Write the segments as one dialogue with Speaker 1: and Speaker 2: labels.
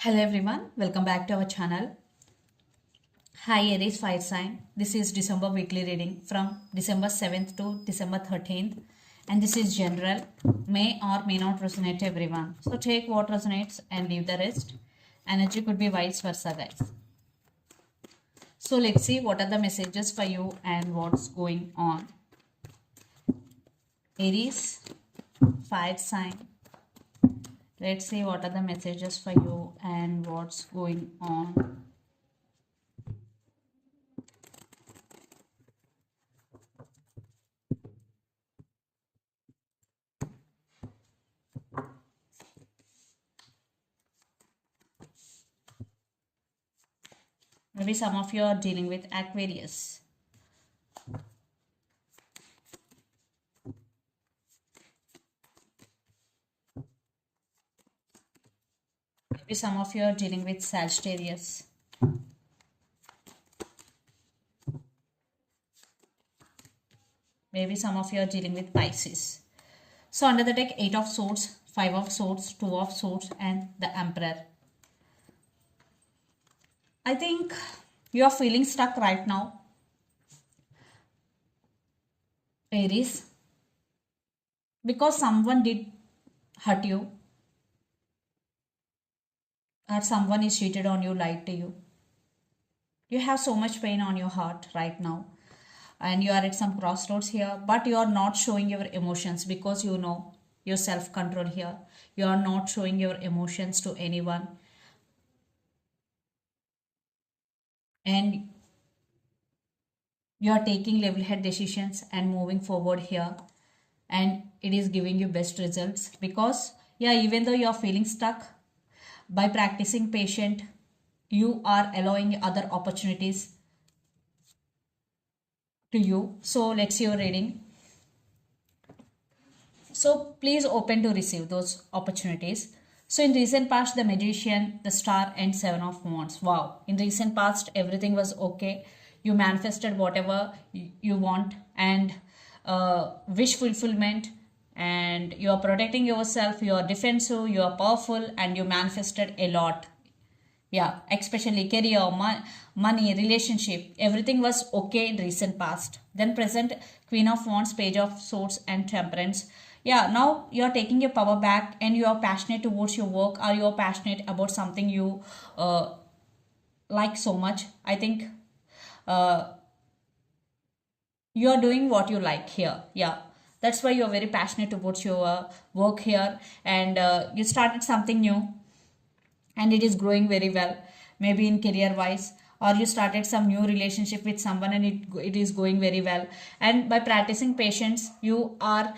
Speaker 1: Hello everyone, welcome back to our channel. Hi Aries Fire Sign. This is December weekly reading from December 7th to December 13th, and this is general. May or may not resonate to everyone. So take what resonates and leave the rest. Energy could be vice versa, guys. So let's see what are the messages for you and what's going on. Aries Fire Sign. Let's see what are the messages for you and what's going on. Maybe some of you are dealing with Aquarius. Maybe some of you are dealing with Sagittarius. Maybe some of you are dealing with Pisces. So under the deck, 8 of Swords, 5 of Swords, 2 of Swords, and the Emperor. I think you are feeling stuck right now, Aries, because someone did hurt you, or someone is cheated on you, lied to you. You have so much pain on your heart right now, and you are at some crossroads here, but you are not showing your emotions because you know your self-control here. You are not showing your emotions to anyone, and you are taking level-head decisions and moving forward here, and it is giving you best results because yeah, even though you are feeling stuck, by practicing patient you are allowing other opportunities to you. So let's see your reading. So please open to receive those opportunities. So in recent past, the Magician, the Star, and Seven of Wands. Wow. In recent past, everything was okay. You manifested whatever you want, and wish fulfillment, and you are protecting yourself, you are defensive, you are powerful, and you manifested a lot. Yeah, especially career, money, relationship, everything was okay in recent past. Then present, Queen of Wands, Page of Swords, and Temperance. Yeah, now you are taking your power back and you are passionate towards your work, or you are passionate about something you like so much. I think uh, you are doing what you like here. Yeah, that's why you are very passionate towards your work here, and you started something new and it is growing very well, maybe in career wise, or you started some new relationship with someone and it is going very well, and by practicing patience you are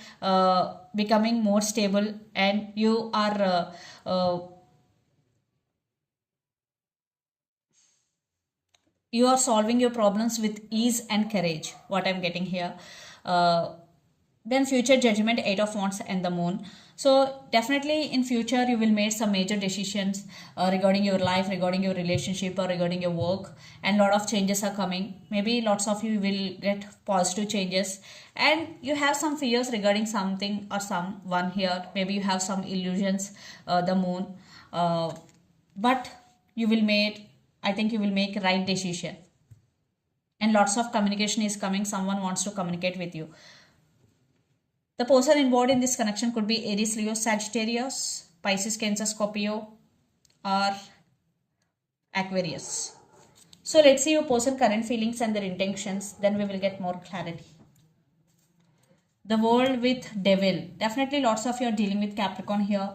Speaker 1: becoming more stable, and you are you are solving your problems with ease and courage, what I'm getting here. uh, then future judgment, 8 of wands and the moon. So definitely in future you will make some major decisions regarding your life, regarding your relationship, or regarding your work, and lot of changes are coming. Maybe lots of you will get positive changes, and you have some fears regarding something or someone here. Maybe you have some illusions, the moon, uh, but you will make, I think you will make right decision, and lots of communication is coming. Someone wants to communicate with you. The person involved in this connection could be Aries, Leo, Sagittarius, Pisces, Cancer, Scorpio, or Aquarius. So let's see your person current feelings and their intentions. Then we will get more clarity. The world with devil. Definitely lots of you are dealing with Capricorn here.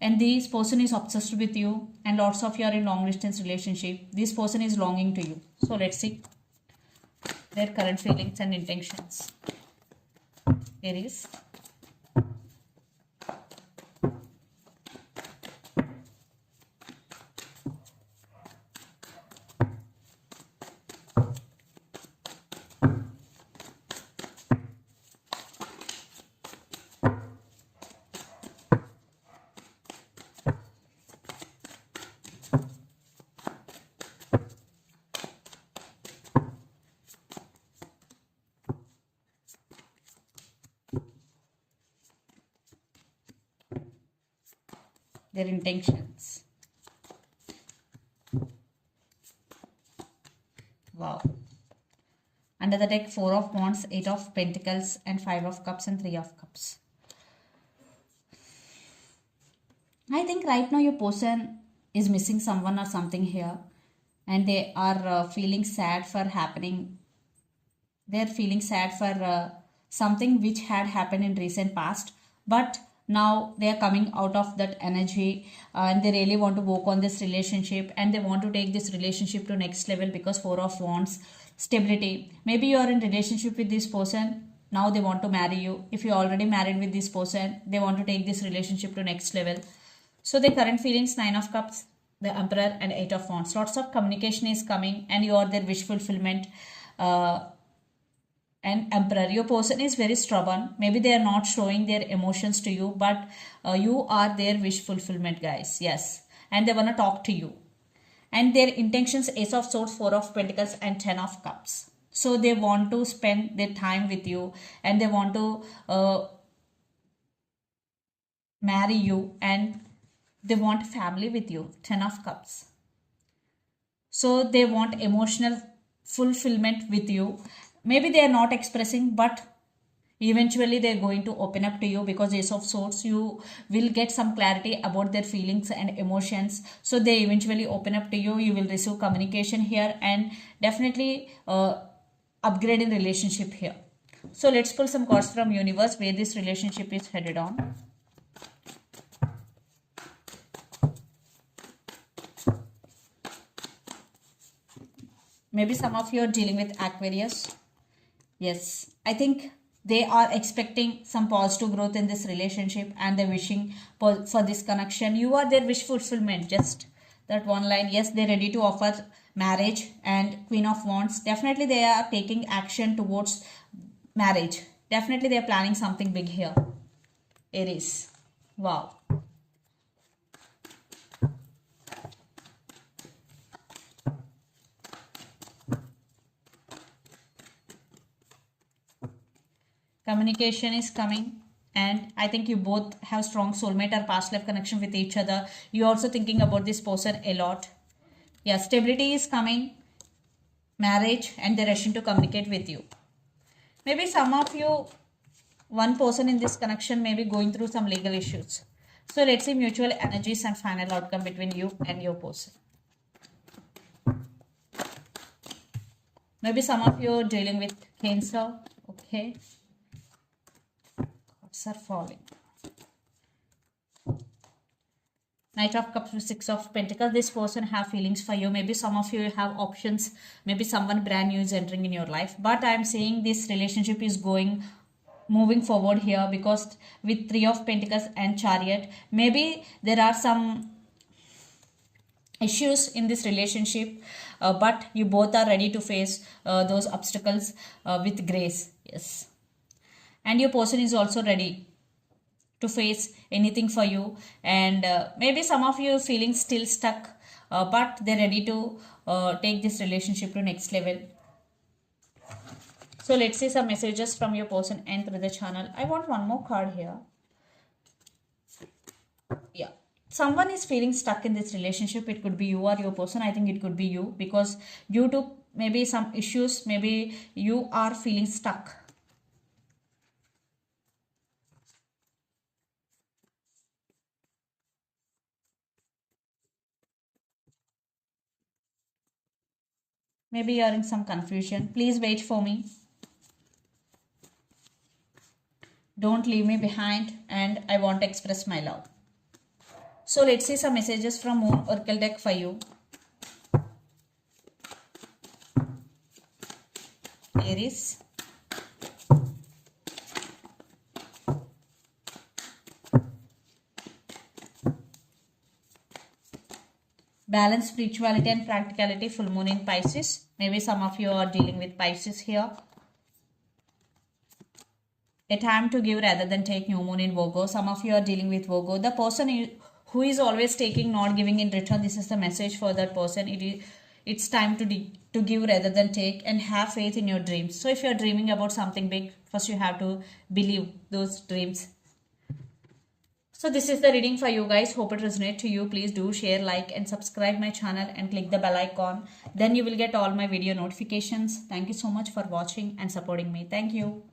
Speaker 1: And this person is obsessed with you. And lots of you are in long distance relationship. This person is longing to you. So let's see their current feelings and intentions. Aries. Their intentions. Wow. Under the deck, 4 of Wands, 8 of Pentacles, and 5 of Cups and 3 of Cups. I think right now your person is missing someone or something here, and they are feeling sad for happening. They're feeling sad for something which had happened in recent past, but now they are coming out of that energy, and they really want to work on this relationship, and they want to take this relationship to next level because 4 of Wands, stability. Maybe you are in relationship with this person, now they want to marry you. If you already married with this person, they want to take this relationship to next level. So the current feelings, 9 of Cups, the Emperor, and 8 of Wands. Lots of communication is coming, and you are their wish fulfillment. And Emperor, your person is very stubborn. Maybe they are not showing their emotions to you, but you are their wish fulfillment, guys. Yes, and they want to talk to you. And their intentions, Ace of Swords, 4 of Pentacles, and 10 of Cups. So they want to spend their time with you, and they want to marry you, and they want family with you, 10 of Cups. So they want emotional fulfillment with you. Maybe they are not expressing, but eventually they're going to open up to you because Ace of Swords, you will get some clarity about their feelings and emotions. So they eventually open up to you. You will receive communication here, and definitely upgrade in relationship here. So let's pull some cards from universe where this relationship is headed on. Maybe some of you are dealing with Aquarius. Yes, I think they are expecting some positive growth in this relationship, and they're wishing for this connection. You are their wish fulfillment. Just that one line. Yes, they're ready to offer marriage, and Queen of Wands. Definitely they are taking action towards marriage. Definitely they are planning something big here. Aries. Wow. Communication is coming, and I think you both have strong soulmate or past life connection with each other. You're also thinking about this person a lot. Yeah, stability is coming, marriage, and they're rushing to communicate with you. Maybe some of you, one person in this connection may be going through some legal issues. So let's see mutual energies and final outcome between you and your person. Maybe some of you are dealing with Cancer. Okay. Are falling. Knight of Cups with 6 of Pentacles. This person have feelings for you. Maybe some of you have options. Maybe someone brand new is entering in your life. But I am saying this relationship is moving forward here, because with 3 of Pentacles and Chariot, maybe there are some issues in this relationship, but you both are ready to face those obstacles with grace. Yes. And your person is also ready to face anything for you, and maybe some of you feeling still stuck, but they're ready to take this relationship to next level. So let's see some messages from your person and through the channel. I want one more card here. Yeah, someone is feeling stuck in this relationship. It could be you or your person. I think it could be you, because due to maybe some issues, maybe you are feeling stuck. Maybe you are in some confusion. Please wait for me. Don't leave me behind, and I want to express my love. So let's see some messages from Moon Oracle deck for you. Aries. Balance, spirituality and practicality, full moon in Pisces. Maybe some of you are dealing with Pisces here. A time to give rather than take, new moon in Virgo. Some of you are dealing with Virgo. The person who is always taking, not giving in return, this is the message for that person. It's time to give rather than take, and have faith in your dreams. So if you are dreaming about something big, first you have to believe those dreams. So this is the reading for you guys. Hope it resonates to you. Please do share, like and subscribe my channel and click the bell icon. Then you will get all my video notifications. Thank you so much for watching and supporting me. Thank you.